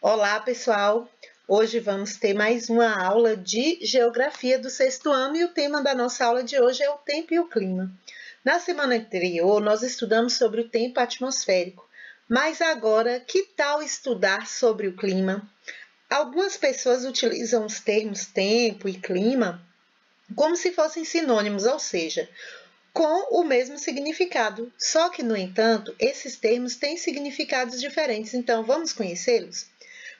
Olá, pessoal! Hoje vamos ter mais uma aula de Geografia do sexto ano e o tema da nossa aula de hoje é o tempo e o clima. Na semana anterior, nós estudamos sobre o tempo atmosférico, mas agora, que tal estudar sobre o clima? Algumas pessoas utilizam os termos tempo e clima como se fossem sinônimos, ou seja, com o mesmo significado. Só que, no entanto, esses termos têm significados diferentes, então vamos conhecê-los?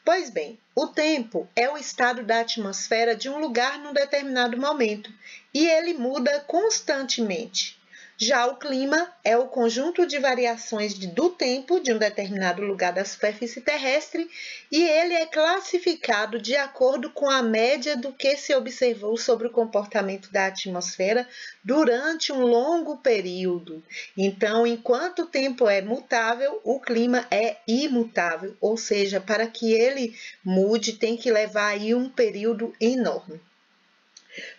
Pois bem, o tempo é o estado da atmosfera de um lugar num determinado momento e ele muda constantemente. Já o clima é o conjunto de variações do tempo de um determinado lugar da superfície terrestre e ele é classificado de acordo com a média do que se observou sobre o comportamento da atmosfera durante um longo período. Então, enquanto o tempo é mutável, o clima é imutável, ou seja, para que ele mude, tem que levar aí um período enorme.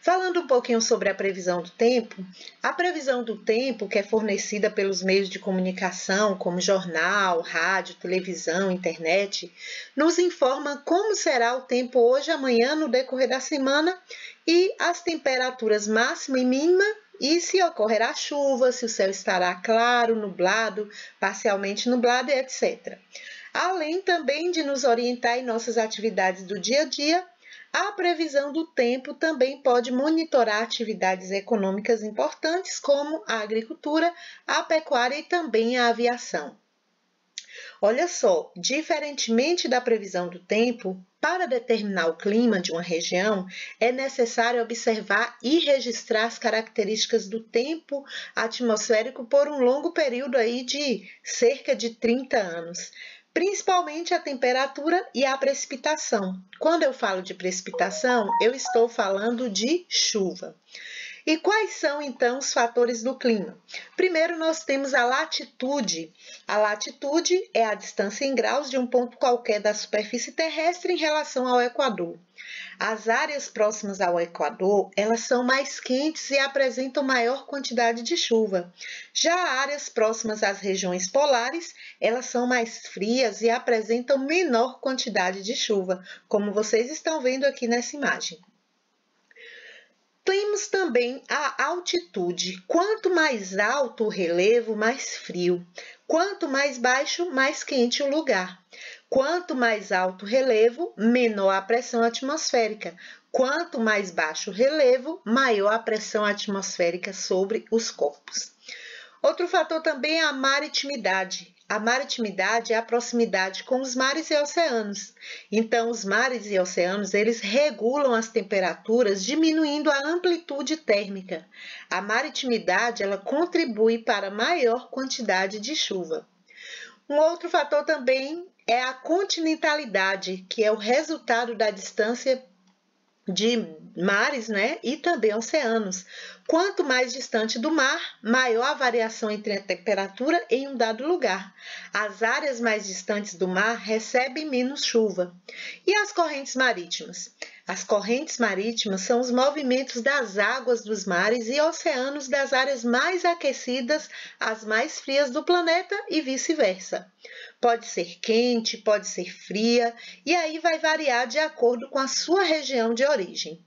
Falando um pouquinho sobre a previsão do tempo, a previsão do tempo, que é fornecida pelos meios de comunicação, como jornal, rádio, televisão, internet, nos informa como será o tempo hoje, amanhã, no decorrer da semana e as temperaturas máxima e mínima e se ocorrerá chuva, se o céu estará claro, nublado, parcialmente nublado, etc. Além também de nos orientar em nossas atividades do dia a dia, a previsão do tempo também pode monitorar atividades econômicas importantes como a agricultura, a pecuária e também a aviação. Olha só, diferentemente da previsão do tempo, para determinar o clima de uma região, é necessário observar e registrar as características do tempo atmosférico por um longo período aí de cerca de 30 anos. Principalmente a temperatura e a precipitação. Quando eu falo de precipitação, eu estou falando de chuva. E quais são, então, os fatores do clima? Primeiro, nós temos a latitude. A latitude é a distância em graus de um ponto qualquer da superfície terrestre em relação ao Equador. As áreas próximas ao Equador, elas são mais quentes e apresentam maior quantidade de chuva. Já áreas próximas às regiões polares, elas são mais frias e apresentam menor quantidade de chuva, como vocês estão vendo aqui nessa imagem. Temos também a altitude. Quanto mais alto o relevo, mais frio. Quanto mais baixo, mais quente o lugar. Quanto mais alto o relevo, menor a pressão atmosférica. Quanto mais baixo o relevo, maior a pressão atmosférica sobre os corpos. Outro fator também é a maritimidade. A maritimidade é a proximidade com os mares e oceanos. Então, os mares e oceanos, eles regulam as temperaturas, diminuindo a amplitude térmica. A maritimidade, ela contribui para maior quantidade de chuva. Um outro fator também é a continentalidade, que é o resultado da distância de mares, né, e também oceanos. Quanto mais distante do mar, maior a variação entre a temperatura em um dado lugar. As áreas mais distantes do mar recebem menos chuva. E as correntes marítimas? As correntes marítimas são os movimentos das águas dos mares e oceanos das áreas mais aquecidas às mais frias do planeta e vice-versa. Pode ser quente, pode ser fria, e aí vai variar de acordo com a sua região de origem.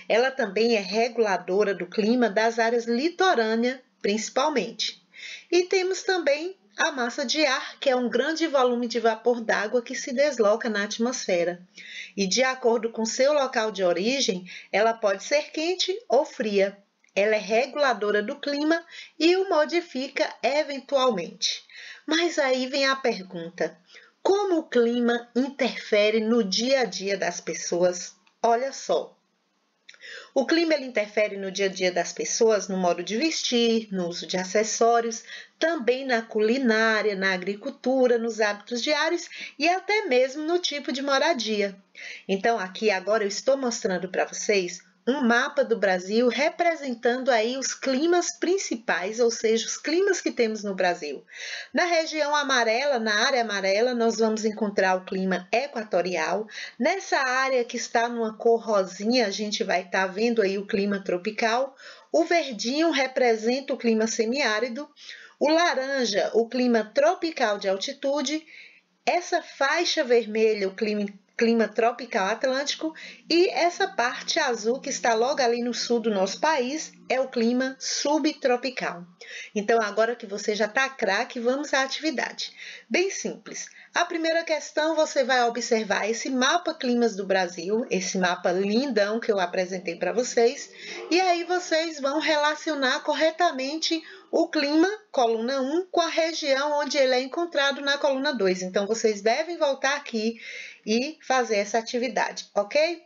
Ela também é reguladora do clima das áreas litorâneas, principalmente. E temos também a massa de ar, que é um grande volume de vapor d'água que se desloca na atmosfera. E de acordo com seu local de origem, ela pode ser quente ou fria. Ela é reguladora do clima e o modifica eventualmente. Mas aí vem a pergunta: como o clima interfere no dia a dia das pessoas? Olha só. O clima ele interfere no dia a dia das pessoas, no modo de vestir, no uso de acessórios, também na culinária, na agricultura, nos hábitos diários e até mesmo no tipo de moradia. Então, aqui agora eu estou mostrando para vocês um mapa do Brasil representando aí os climas principais, ou seja, os climas que temos no Brasil. Na região amarela, na área amarela, nós vamos encontrar o clima equatorial. Nessa área que está numa cor rosinha, a gente vai estar vendo aí o clima tropical. O verdinho representa o clima semiárido. O laranja, o clima tropical de altitude. Essa faixa vermelha, o clima tropical atlântico, e essa parte azul que está logo ali no sul do nosso país é o clima subtropical. Então, agora que você já está craque, vamos à atividade. Bem simples. A primeira questão, você vai observar esse mapa climas do Brasil, esse mapa lindão que eu apresentei para vocês, e aí vocês vão relacionar corretamente o clima, coluna 1, com a região onde ele é encontrado na coluna 2. Então, vocês devem voltar aqui e fazer essa atividade, ok?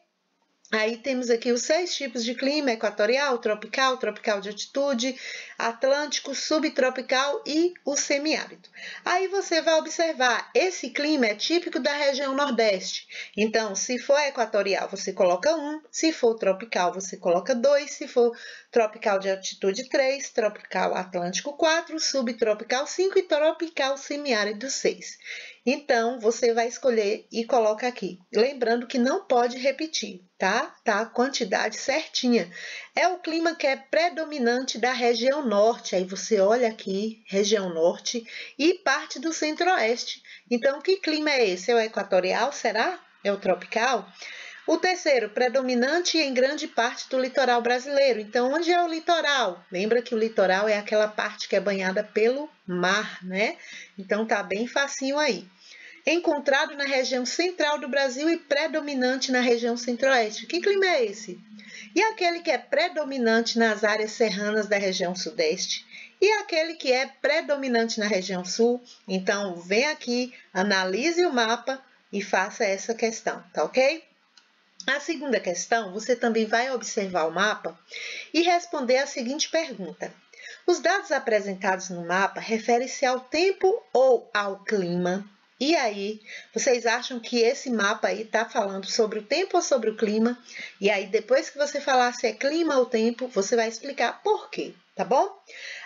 Aí temos aqui os 6 tipos de clima: equatorial, tropical, tropical de altitude, atlântico, subtropical e o semiárido. Aí você vai observar, esse clima é típico da região nordeste. Então, se for equatorial, você coloca 1, se for tropical, você coloca 2, se for tropical de altitude 3, tropical atlântico 4, subtropical 5 e tropical semiárido 6. Então, você vai escolher e coloca aqui. Lembrando que não pode repetir, tá? Tá a quantidade certinha. É o clima que é predominante da região norte. Aí você olha aqui, região norte e parte do centro-oeste. Então, que clima é esse? É o equatorial, será? É o tropical? O terceiro, predominante em grande parte do litoral brasileiro. Então, onde é o litoral? Lembra que o litoral é aquela parte que é banhada pelo mar, né? Então, tá bem facinho aí. Encontrado na região central do Brasil e predominante na região centro-oeste. Que clima é esse? E aquele que é predominante nas áreas serranas da região sudeste? E aquele que é predominante na região sul? Então, vem aqui, analise o mapa e faça essa questão, tá ok? A segunda questão, você também vai observar o mapa e responder a seguinte pergunta. Os dados apresentados no mapa referem-se ao tempo ou ao clima? E aí, vocês acham que esse mapa aí está falando sobre o tempo ou sobre o clima? E aí, depois que você falar se é clima ou tempo, você vai explicar por quê, tá bom?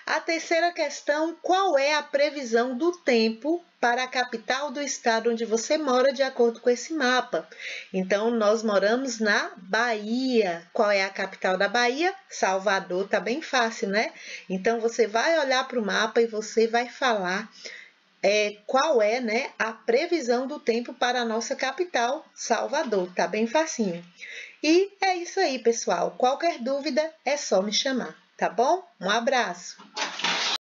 A terceira questão, qual é a previsão do tempo para a capital do estado onde você mora, de acordo com esse mapa? Então, nós moramos na Bahia. Qual é a capital da Bahia? Salvador, tá bem fácil, né? Então, você vai olhar para o mapa e você vai falar qual é, né, a previsão do tempo para a nossa capital, Salvador. Tá bem facinho. E é isso aí, pessoal. Qualquer dúvida é só me chamar, tá bom? Um abraço!